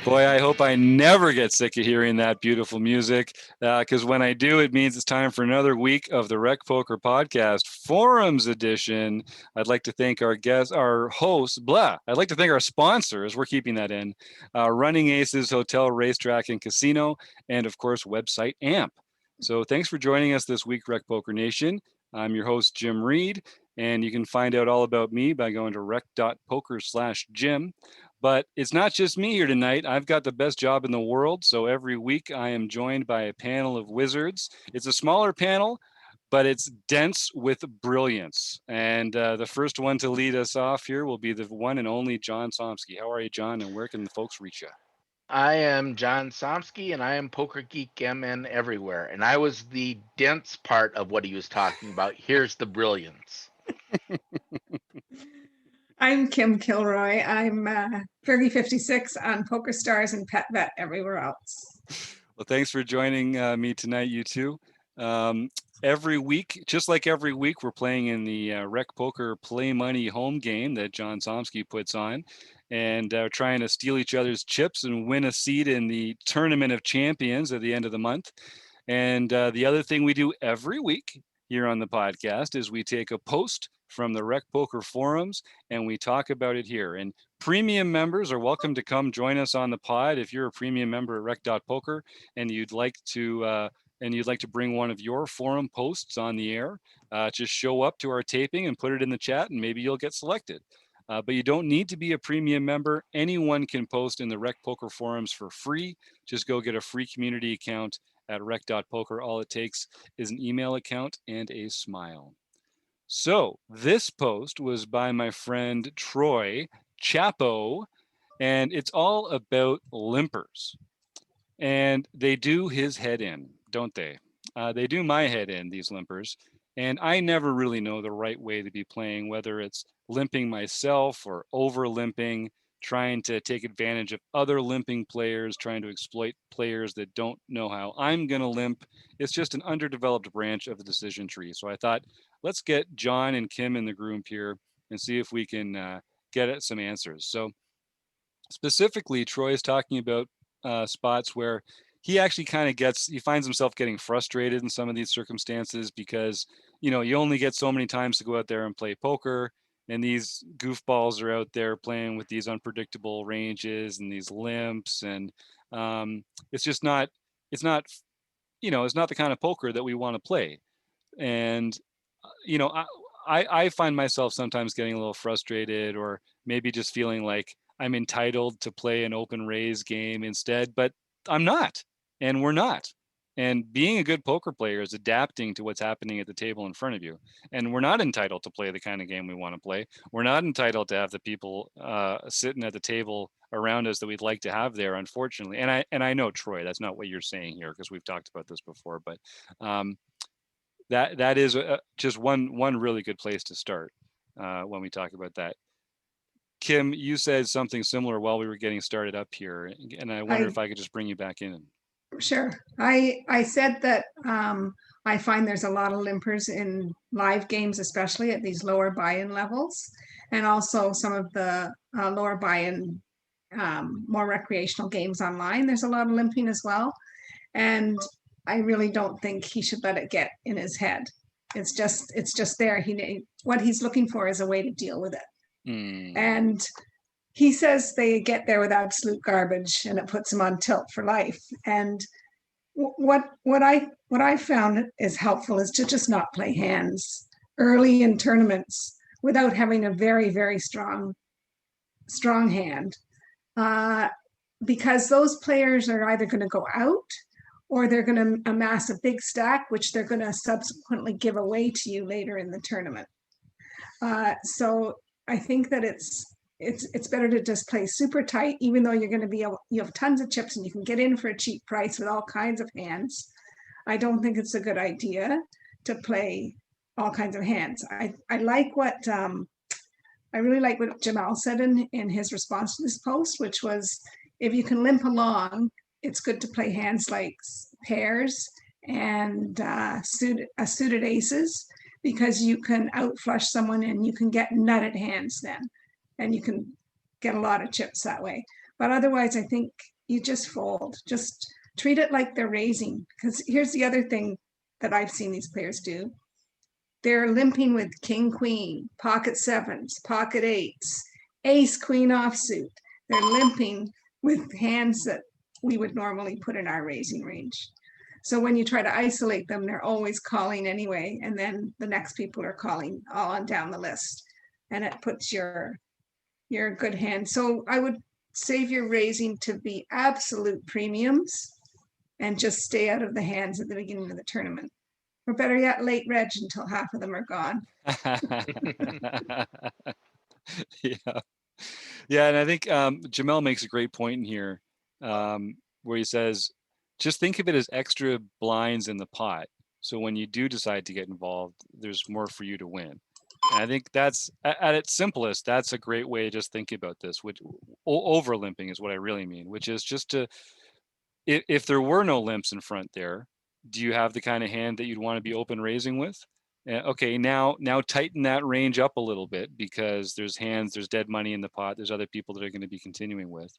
Boy, I hope I never get sick of hearing that beautiful music, because when I do, it means it's time for another week of the Rec Poker Podcast Forums Edition. I'd like to thank our guests, our hosts, I'd like to thank our sponsors. We're keeping that in. Running Aces Hotel, Racetrack, and Casino, and of course, website AMP. So thanks for joining us this week, Rec Poker Nation. I'm your host, Jim Reed, and you can find out all about me by going to rec.poker/Jim. But it's not just me here tonight. I've got the best job in the world. So every week I am joined by a panel of wizards. It's a smaller panel, but it's dense with brilliance. And the first one to lead us off here will be the one and only John Somsky. How are you, John? And where can the folks reach you? I am John Somsky, and I am Poker Geek MN everywhere. And I was the dense part of what he was talking about. Here's the brilliance. I'm Kim Kilroy. I'm 3056 on PokerStars and PetVet everywhere else. Well, thanks for joining me tonight, you two. Every week, just like every week, we're playing in the Rec Poker Play Money home game that John Somsky puts on, and trying to steal each other's chips and win a seat in the Tournament of Champions at the end of the month. And the other thing we do every week here on the podcast is we take a post from the Rec Poker forums and we talk about it here. And premium members are welcome to come join us on the pod. If you're a premium member at rec.poker and you'd like to bring one of your forum posts on the air, just show up to our taping and put it in the chat and maybe you'll get selected. But you don't need to be a premium member. Anyone can post in the Rec Poker forums for free. Just go get a free community account at rec.poker. All it takes is an email account and a smile. So this post was by my friend Troy Chappo, and it's all about limpers. And they do his head in, don't they? They do my head in, these limpers. And I never really know the right way to be playing, whether it's limping myself or over limping, trying to take advantage of other limping players, trying to exploit players that don't know how I'm going to limp. It's just an underdeveloped branch of the decision tree. So I thought, let's get John and Kim in the group here and see if we can get at some answers. So specifically, Troy is talking about spots where he actually kind of he finds himself getting frustrated in some of these circumstances because, you only get so many times to go out there and play poker. And these goofballs are out there playing with these unpredictable ranges and these limps. And it's just not, it's not the kind of poker that we want to play. And, I find myself sometimes getting a little frustrated or maybe just feeling like I'm entitled to play an open raise game instead, but I'm not, and we're not. And being a good poker player is adapting to what's happening at the table in front of you. And we're not entitled to play the kind of game we want to play. We're not entitled to have the people sitting at the table around us that we'd like to have there, unfortunately. And I know, Troy, that's not what you're saying here because we've talked about this before. But that is just one really good place to start when we talk about that. Kim, you said something similar while we were getting started up here, and I wonder if I could just bring you back in. Sure. I said that I find there's a lot of limpers in live games, especially at these lower buy-in levels, and also some of the lower buy-in, more recreational games online. There's a lot of limping as well. And I really don't think he should let it get in his head. It's just there. What he's looking for is a way to deal with it. And he says they get there with absolute garbage and it puts them on tilt for life. And what I found is helpful is to just not play hands early in tournaments without having a very, very strong hand, because those players are either going to go out or they're going to amass a big stack, which they're going to subsequently give away to you later in the tournament. So I think that it's better to just play super tight, even though you're going to you have tons of chips and you can get in for a cheap price with all kinds of hands. I don't think it's a good idea to play all kinds of hands. I really like what Jamal said in his response to this post, which was, if you can limp along, it's good to play hands like pairs and suited aces, because you can outflush someone and you can get nutted hands then, and you can get a lot of chips that way. But otherwise, I think you just fold. Just treat it like they're raising. Because here's the other thing that I've seen these players do. They're limping with king, queen, pocket sevens, pocket eights, ace, queen offsuit. They're limping with hands that we would normally put in our raising range. So when you try to isolate them, they're always calling anyway. And then the next people are calling all on down the list. And it puts your good hand. So I would save your raising to be absolute premiums and just stay out of the hands at the beginning of the tournament. Or better yet, late reg until half of them are gone. Yeah. Yeah, and I think Jamel makes a great point in here where he says, just think of it as extra blinds in the pot. So when you do decide to get involved, there's more for you to win. And I think that's, at its simplest, that's a great way to just think about this, which over limping is what I really mean, which is just to, if there were no limps in front there, do you have the kind of hand that you'd want to be open raising with? Okay, now tighten that range up a little bit because there's hands, there's dead money in the pot, there's other people that are going to be continuing with.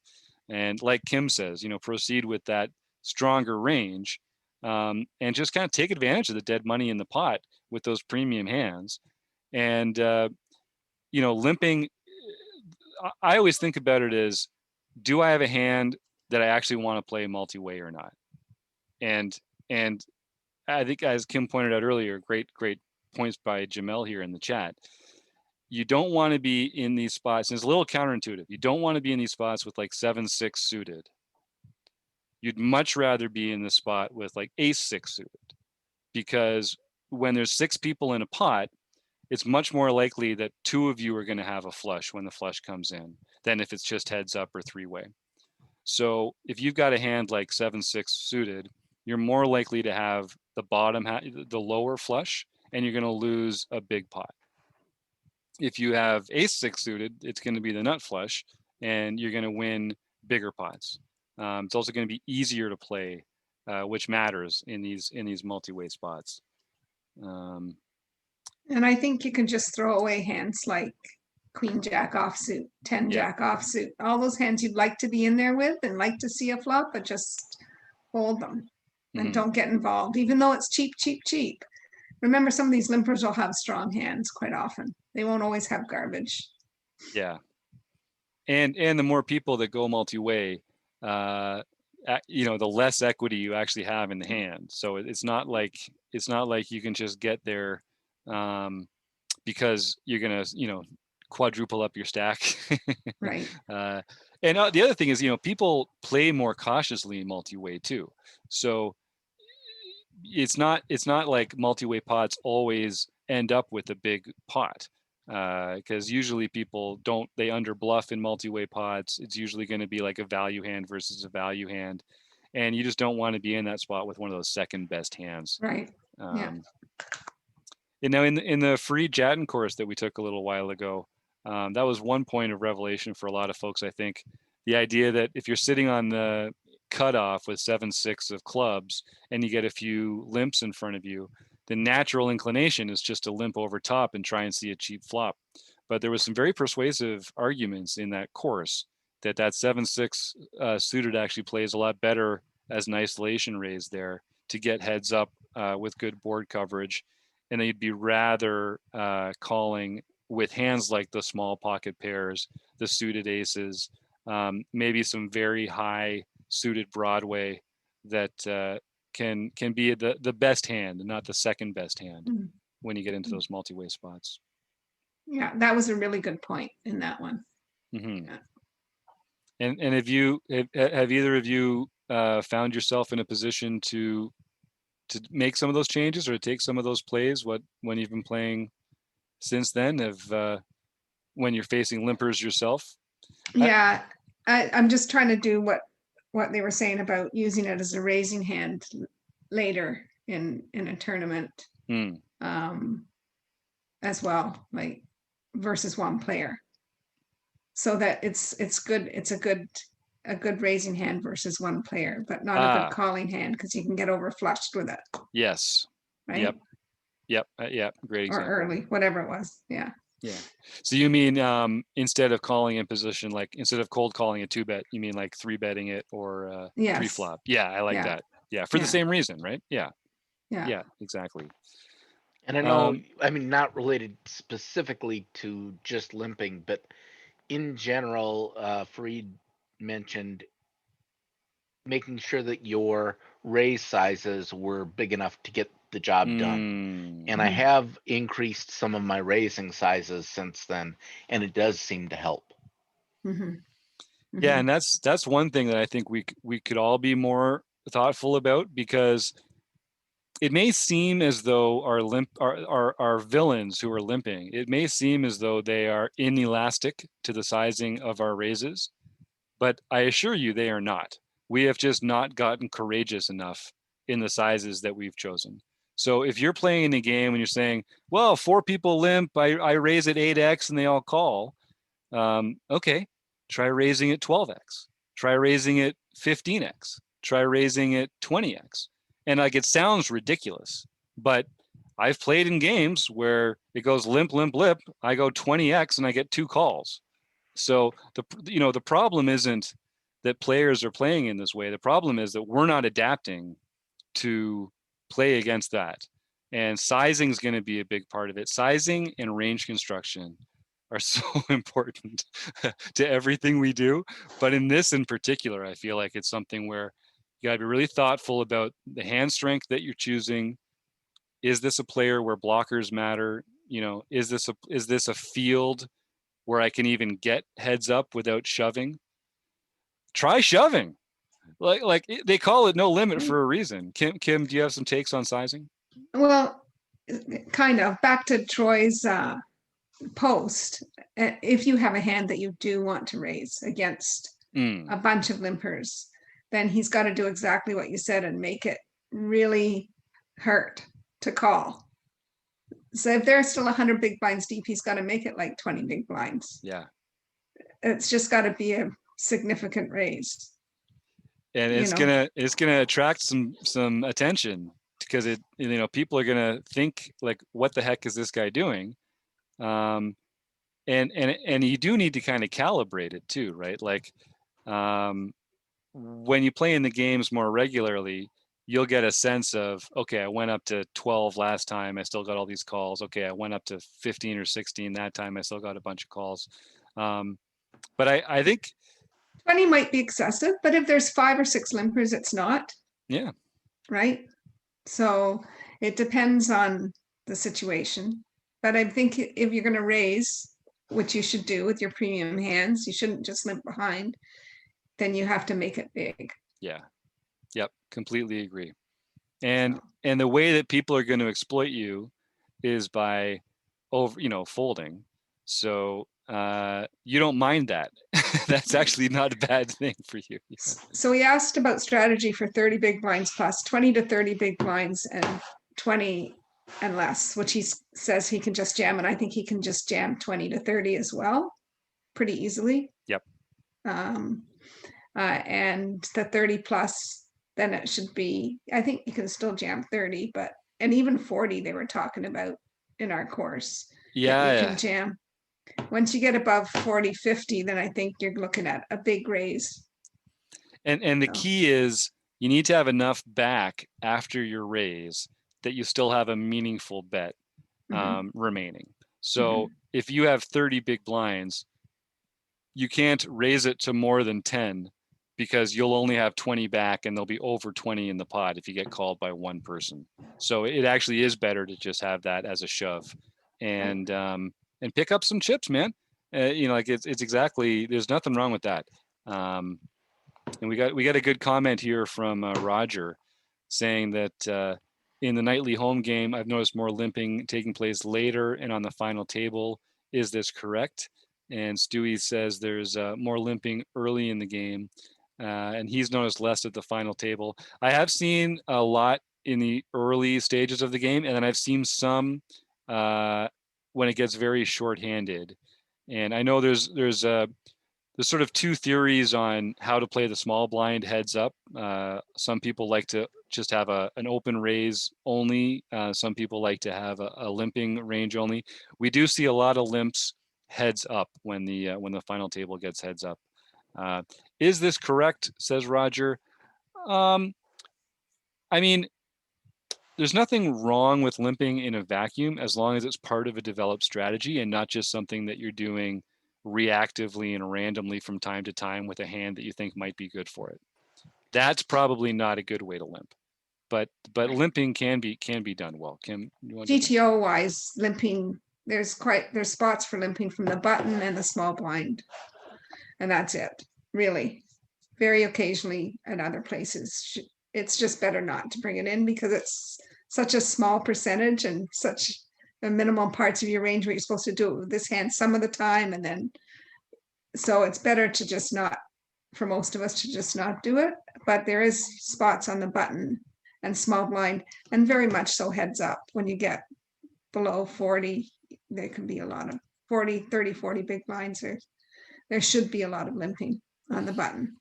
And like Kim says, proceed with that stronger range and just kind of take advantage of the dead money in the pot with those premium hands. And, limping, I always think about it as, do I have a hand that I actually want to play multi-way or not? And I think, as Kim pointed out earlier, great points by Jamel here in the chat. You don't want to be in these spots, and it's a little counterintuitive. You don't want to be in these spots with like 7-6 suited. You'd much rather be in the spot with like ace-6 suited, because when there's 6 people in a pot, it's much more likely that 2 of you are going to have a flush when the flush comes in than if it's just heads up or 3-way. So if you've got a hand like 7-6 suited, you're more likely to have the the lower flush, and you're going to lose a big pot. If you have ace-6 suited, it's going to be the nut flush, and you're going to win bigger pots. It's also going to be easier to play, which matters in these multi-way spots. And I think you can just throw away hands like queen jack offsuit, 10 jack offsuit, all those hands you'd like to be in there with and like to see a flop, but just hold them and don't get involved, even though it's cheap. Remember, some of these limpers will have strong hands quite often. They won't always have garbage. Yeah. And the more people that go multi-way, the less equity you actually have in the hand. So it's not like you can just get there because you're gonna quadruple up your stack. Right. And the other thing is, people play more cautiously in multi-way too. So it's not like multi-way pots always end up with a big pot, because usually people they under bluff in multi-way pots. It's usually going to be like a value hand versus a value hand, and you just don't want to be in that spot with one of those second best hands. Right. Yeah. And now in the free Jatton course that we took a little while ago, that was one point of revelation for a lot of folks. I think the idea that if you're sitting on the cutoff with 7-6 of clubs and you get a few limps in front of you, the natural inclination is just to limp over top and try and see a cheap flop. But there was some very persuasive arguments in that course that 7-6 suited actually plays a lot better as an isolation raise there to get heads up with good board coverage. And they'd be rather calling with hands like the small pocket pairs, the suited aces, maybe some very high suited Broadway that can be the best hand, not the second best hand when you get into those multi-way spots. Yeah, that was a really good point in that one. Mm-hmm. Yeah. And have either of you found yourself in a position to make some of those changes or to take some of those plays when you've been playing since then, when you're facing limpers yourself? Yeah, I'm just trying to do what they were saying about using it as a raising hand later in a tournament, as well, like versus one player, so that it's good. It's a good raising hand versus one player, but not a good calling hand because you can get over flushed with it. Yes. Right. Yep. Great example. Or early, whatever it was. Yeah. Yeah. So you mean instead of calling in position, like instead of cold calling a 2-bet, you mean like 3-betting it or Yes. pre-flop? Yeah, I like Yeah. that. Yeah, for the Yeah. same reason, right? Yeah. Yeah. Yeah, exactly. And I know, I mean, not related specifically to just limping, but in general, Fareed mentioned making sure that your raise sizes were big enough to get the job done. And I Mhm. have increased some of my raising sizes since then, and it does seem to help. Mhm. Yeah, Mhm. and that's one thing that I think we could all be more thoughtful about, because it may seem as though our villains who are limping, it may seem as though they are inelastic to the sizing of our raises, but I assure you they are not. We have just not gotten courageous enough in the sizes that we've chosen. So if you're playing in a game and you're saying, well, 4 people limp, I raise at 8x and they all call, okay, try raising it 12x, try raising it 15x, try raising it 20x. And like, it sounds ridiculous, but I've played in games where it goes limp, limp, limp. I go 20x and I get 2 calls. So the problem isn't that players are playing in this way. The problem is that we're not adapting to play against that. And sizing is going to be a big part of it. Sizing and range construction are so important to everything we do. But in this in particular, I feel like it's something where you got to be really thoughtful about the hand strength that you're choosing. Is this a player where blockers matter? Is this a field where I can even get heads up without shoving? Try shoving. Like they call it no limit for a reason. Kim, do you have some takes on sizing? Well, kind of back to Troy's post. If you have a hand that you do want to raise against Mm, a bunch of limpers, then he's got to do exactly what you said and make it really hurt to call. So if there's still 100 big blinds deep, he's got to make it like 20 big blinds. yeah. It's just got to be a significant raise. And You it's know, gonna attract some attention, because people are gonna think like, what the heck is this guy doing? Um, and you do need to kind of calibrate it too, right? Like, when you play in the games more regularly, you'll get a sense of, okay, I went up to 12 last time, I still got all these calls. Okay, I went up to 15 or 16 that time, I still got a bunch of calls. But I think, 20 might be excessive, but if there's 5 or 6 limpers, it's not, yeah, right? So it depends on the situation. But I think if you're going to raise, which you should do with your premium hands, you shouldn't just limp behind, then you have to make it big. yeah, yep, completely agree. And So, and the way that people are going to exploit you is by folding. So you don't mind that. That's actually not a bad thing for you. so we asked about strategy for 30 big blinds plus 20 to 30 big blinds and 20 and less, which he says he can just jam. And I think he can just jam 20 to 30 as well, pretty easily. Yep. Um, and the 30 plus, then it should be, I think you can still jam 30, but, and even 40 they were talking about in our course that you Yeah, can jam. Once you get above 40, 50, then I think you're looking at a big raise. and the So, key is you need to have enough back after your raise that you still have a meaningful bet remaining. So if you have 30 big blinds, you can't raise it to more than 10, because you'll only have 20 back and there'll be over 20 in the pot if you get called by one person. So it actually is better to just have that as a shove and pick up some chips, man. Like it's exactly, there's nothing wrong with that. And we got a good comment here from Roger saying that in the nightly home game, I've noticed more limping taking place later and on the final table. Is this correct? And Stewie says there's more limping early in the game, and he's noticed less at the final table. I have seen a lot in the early stages of the game, and then I've seen some when it gets very short-handed. And I know there's sort of 2 theories on how to play the small blind heads up. Some people like to just have an open raise only. Some people like to have a limping range only. We do see a lot of limps heads up when the final table gets heads up. Is this correct? Says Roger. I mean, there's nothing wrong with limping in a vacuum as long as it's part of a developed strategy and not just something that you're doing reactively and randomly from time to time with a hand that you think might be good for it. That's probably not a good way to limp. But limping can be done well. Kim, you want to? GTO wise, limping, there's spots for limping from the button and the small blind. And that's it, really. Very occasionally at other places. It's just better not to bring it in because it's such a small percentage and such a minimal parts of your range where you're supposed to do it with this hand some of the time. And then, so it's better to just not, for most of us, to just not do it. But there is spots on the button and small blind, and very much so heads up. When you get below 40, there can be a lot of 40, 30, 40 big blinds. There should be a lot of limping on the button.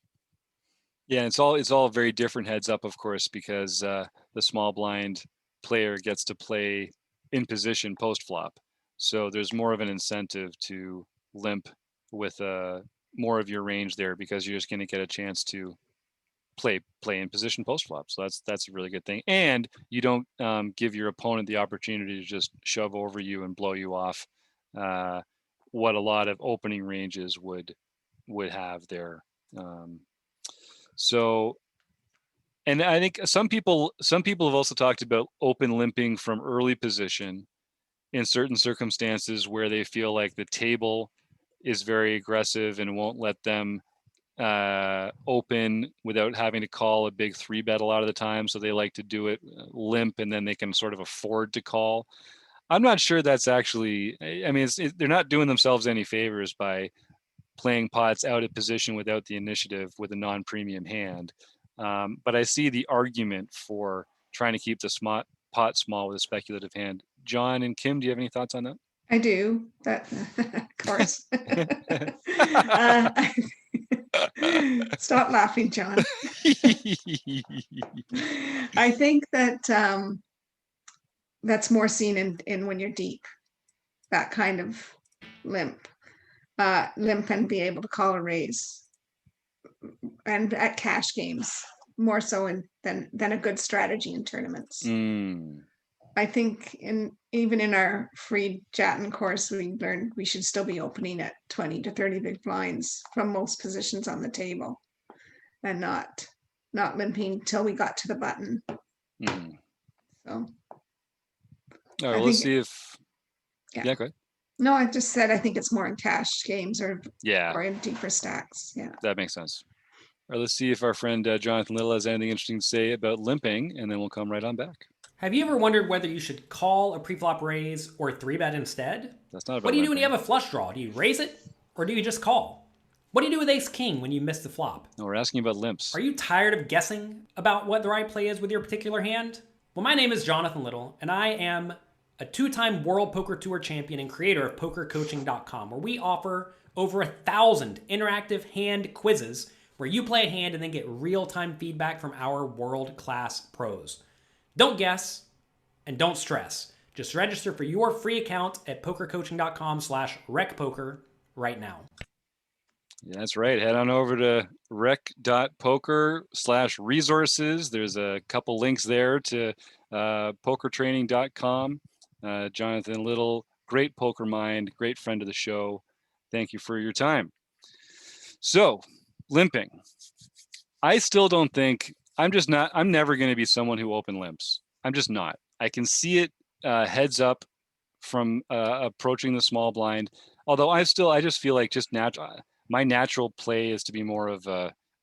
Yeah, it's all very different heads up, of course, because the small blind player gets to play in position post flop. So there's more of an incentive to limp with more of your range there because you're just going to get a chance to play in position post flop. So that's a really good thing. And you don't give your opponent the opportunity to just shove over you and blow you off, what a lot of opening ranges would have there. So, and I think some people have also talked about open limping from early position in certain circumstances where they feel like the table is very aggressive and won't let them open without having to call a big 3-bet a lot of the time. So they like to do it limp and then they can sort of afford to call. I'm not sure that's actually, I mean, they're not doing themselves any favors by playing pots out of position without the initiative with a non-premium hand. But I see the argument for trying to keep the pot small with a speculative hand. John and Kim, do you have any thoughts on that? I do. That, of course. Stop laughing, John. I think that that's more seen in when you're deep, that kind of limp and be able to call a raise, and at cash games more so than a good strategy in tournaments. I think even in our free Jatin course, we learned we should still be opening at 20 to 30 big blinds from most positions on the table, and not limping till we got to the button. So, all right, let's see if. Yeah, go ahead. No, I just said I think it's more in cash games or in deeper stacks. Yeah, that makes sense. All right, let's see if our friend Jonathan Little has anything interesting to say about limping, and then we'll come right on back. Have you ever wondered whether you should call a preflop raise or 3-bet instead? That's not about What do you do when limping. you have a flush draw? Do you raise it or do you just call? What do you do with ace-king when you miss the flop? No, we're asking about limps. Are you tired of guessing about what the right play is with your particular hand? Well, my name is Jonathan Little, and I am a 2-time World Poker Tour champion and creator of PokerCoaching.com, where we offer over 1,000 interactive hand quizzes where you play a hand and then get real-time feedback from our world-class pros. Don't guess and don't stress. Just register for your free account at PokerCoaching.com/recpoker right now. Yeah, that's right. Head on over to rec.poker/resources. There's a couple links there to pokertraining.com. Jonathan Little, great poker mind, great friend of the show. Thank you for your time. So, limping. I still don't think, I'm never going to be someone who open limps. I'm just not. I can see it heads up from approaching the small blind. Although I just feel like my natural play is to be more of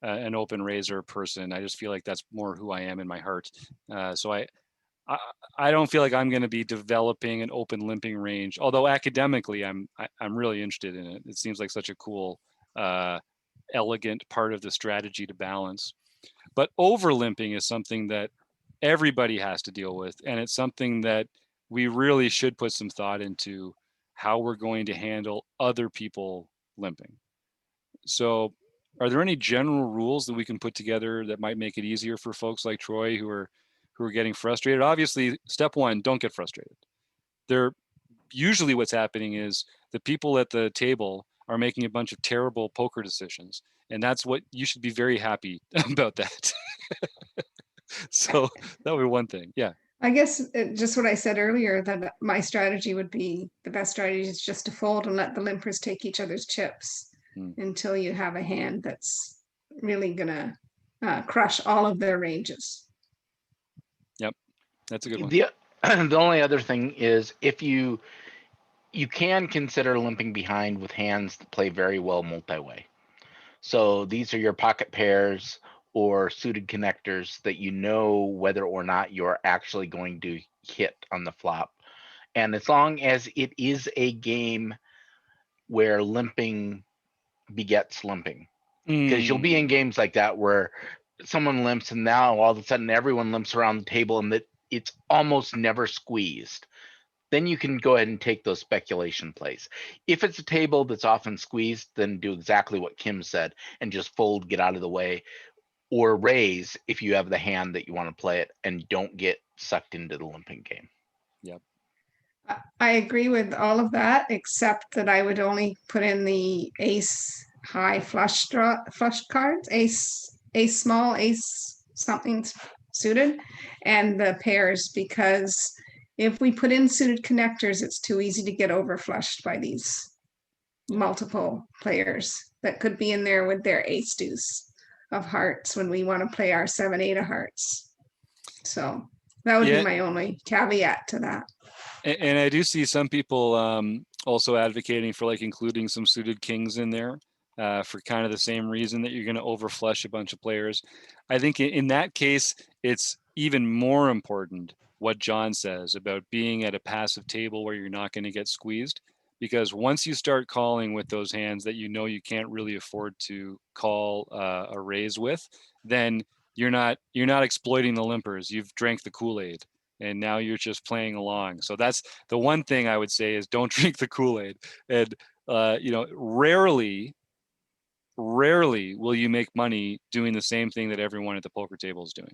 an open raiser person. I just feel like that's more who I am in my heart. So I don't feel like I'm going to be developing an open limping range. Although academically, I'm really interested in it. It seems like such a cool, elegant part of the strategy to balance. But over limping is something that everybody has to deal with, and it's something that we really should put some thought into how we're going to handle other people limping. So are there any general rules that we can put together that might make it easier for folks like Troy who are who are getting frustrated. Obviously, step one, don't get frustrated. Usually what's happening is the people at the table are making a bunch of terrible poker decisions. And that's what you should be very happy about that. So that would be one thing. Yeah. I guess just what I said earlier, that my strategy would be, the best strategy is just to fold and let the limpers take each other's chips until you have a hand that's really gonna crush all of their ranges. Yep, that's a good one. The only other thing is, if you can consider limping behind with hands that play very well multi-way. So these are your pocket pairs or suited connectors that you know whether or not you're actually going to hit on the flop. And as long as it is a game where limping begets limping, because you'll be in games like that where someone limps and now all of a sudden everyone limps around the table and that it's almost never squeezed. Then you can go ahead and take those speculation plays. If it's a table that's often squeezed, then do exactly what Kim said and just fold, get out of the way, or raise if you have the hand that you want to play it, and don't get sucked into the limping game. Yep. I agree with all of that, except that I would only put in the ace high flush cards, ace small, ace something suited, and the pairs, because if we put in suited connectors, it's too easy to get overflushed by these multiple players that could be in there with their ace deuce of hearts when we want to play our 7-8 of hearts. So that would be my only caveat to that. And I do see some people also advocating for like including some suited kings in there for kind of the same reason, that you're going to overflush a bunch of players. I think in that case, it's even more important what John says about being at a passive table where you're not going to get squeezed. Because once you start calling with those hands that you know you can't really afford to call a raise with, then you're not exploiting the limpers. You've drank the Kool-Aid, and now you're just playing along. So that's the one thing I would say is don't drink the Kool-Aid. And rarely will you make money doing the same thing that everyone at the poker table is doing.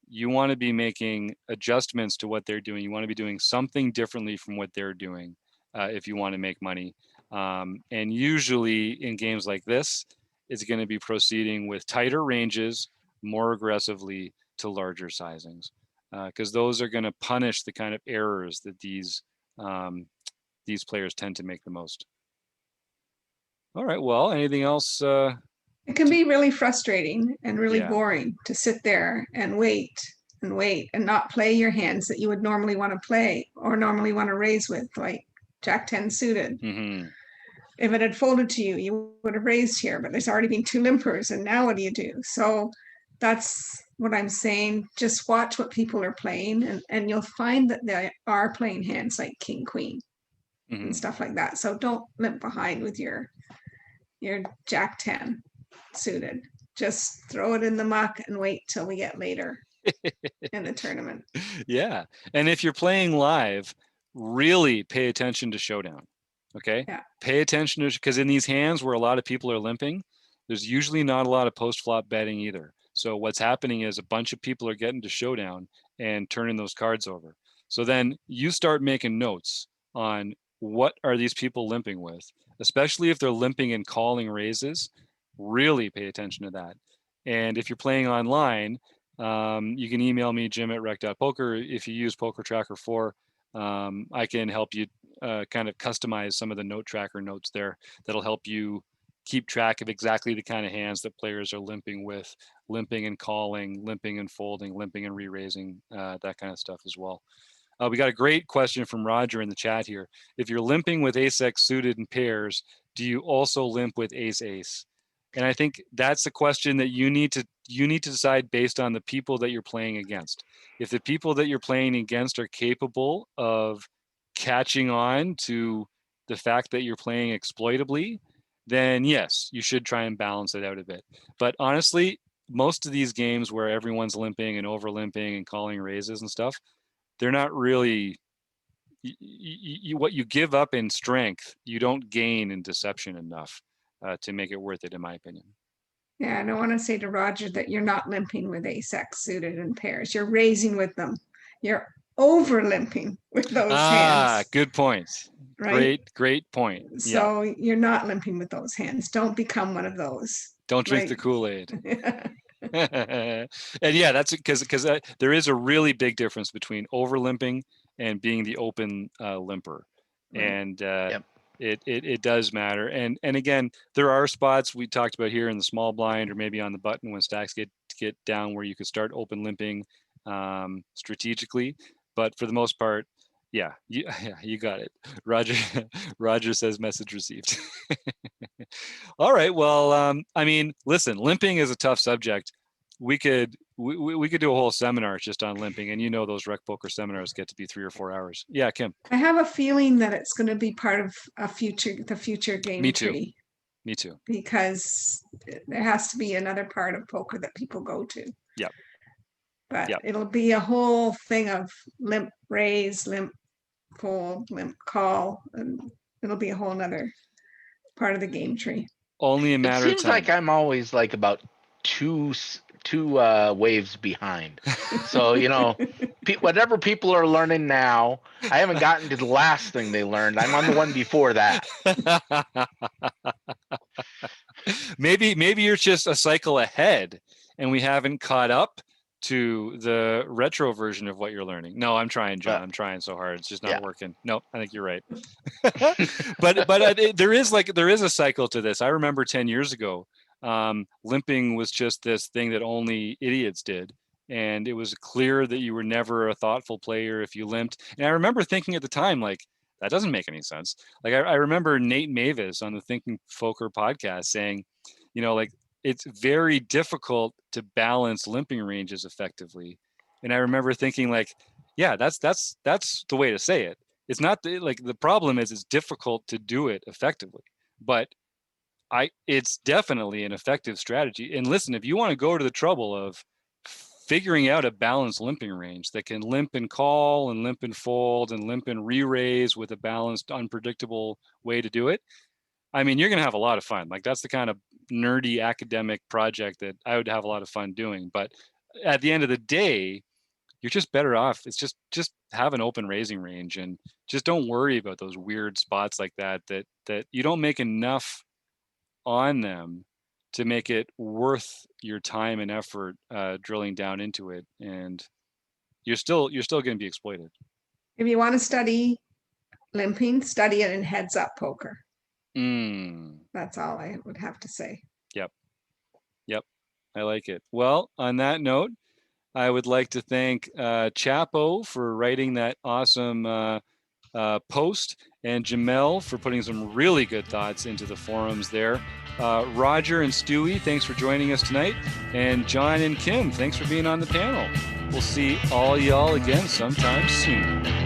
You want to be making adjustments to what they're doing. You want to be doing something differently from what they're doing. If you want to make money. And usually in games like this, it's going to be proceeding with tighter ranges, more aggressively to larger sizings, because those are going to punish the kind of errors that these players tend to make the most. All right, well, anything else? It can be really frustrating and really boring to sit there and wait and not play your hands that you would normally want to play or normally want to raise with, like Jack 10 suited. If it had folded to you, you would have raised here, but there's already been 2 limpers, and now what do you do? So that's what I'm saying. Just watch what people are playing, and you'll find that they are playing hands like King, Queen, and stuff like that. So don't limp behind with your Jack 10 suited. Just throw it in the muck and wait till we get later in the tournament. Yeah. And if you're playing live, really pay attention to Showdown. Okay. Yeah. Pay attention to, because in these hands where a lot of people are limping, there's usually not a lot of post flop betting either. So what's happening is a bunch of people are getting to Showdown and turning those cards over. So then you start making notes on what are these people limping with, especially if they're limping and calling raises. Really pay attention to that. And if you're playing online, you can email me, jim@rec.poker. If you use Poker Tracker 4, I can help you kind of customize some of the note tracker notes there that'll help you keep track of exactly the kind of hands that players are limping with, limping and calling, limping and folding, limping and re-raising, that kind of stuff as well. We got a great question from Roger in the chat here. If you're limping with ace-x suited in pairs, do you also limp with ace-ace? And I think that's a question that you need to decide based on the people that you're playing against. If the people that you're playing against are capable of catching on to the fact that you're playing exploitably, then yes, you should try and balance it out a bit. But honestly, most of these games where everyone's limping and over limping and calling raises and stuff, they're not really, what you give up in strength, you don't gain in deception enough to make it worth it, in my opinion. Yeah, and I want to say to Roger that you're not limping with ace-x suited in pairs. You're raising with them. You're over limping with those hands. Good point. Right? Great point. Yeah. So you're not limping with those hands. Don't become one of those. Don't drink the KoolAid. And yeah, that's because there is a really big difference between over limping and being the open limper. Right. And Yep. it does matter. And again, there are spots we talked about here in the small blind or maybe on the button when stacks get down where you could start open limping strategically. But for the most part, yeah, you got it. Roger says message received. All right. Well, I mean, listen, limping is a tough subject. We could do a whole seminar just on limping, and those rec poker seminars get to be 3 or 4 hours. Yeah, Kim. I have a feeling that it's going to be part of the future game Me too. tree. Me too. Because there has to be another part of poker that people go to. Yep. But Yep. it'll be a whole thing of limp raise, limp fold, limp call, and it'll be a whole nother part of the game tree. Only a matter of time. It seems like I'm always like about two waves behind. So whatever people are learning now, I haven't gotten to the last thing they learned. I'm on the one before that. Maybe you're just a cycle ahead, and we haven't caught up to the retro version of what you're learning. No, I'm trying, John. I'm trying so hard. It's just not working. Nope, I think you're right. but there is a cycle to this. I remember 10 years ago, limping was just this thing that only idiots did. And it was clear that you were never a thoughtful player if you limped. And I remember thinking at the time, like, that doesn't make any sense. Like I remember Nate Mavis on the Thinking Poker podcast saying, it's very difficult to balance limping ranges effectively. And I remember thinking like, yeah, that's the way to say it. It's not the problem is it's difficult to do it effectively, but it's definitely an effective strategy. And listen, if you want to go to the trouble of figuring out a balanced limping range that can limp and call and limp and fold and limp and re-raise with a balanced, unpredictable way to do it, I mean, you're going to have a lot of fun. Like that's the kind of nerdy academic project that I would have a lot of fun doing. But at the end of the day, you're just better off. It's just have an open raising range and just don't worry about those weird spots like that you don't make enough on them to make it worth your time and effort drilling down into it. And you're still going to be exploited. If you want to study limping, study it in heads up poker. That's all I would have to say. Yep. I like it. Well, on that note, I would like to thank Chappo for writing that awesome post and Jamel for putting some really good thoughts into the forums there. Roger and Stewie, thanks for joining us tonight. And John and Kim, thanks for being on the panel. We'll see all y'all again sometime soon.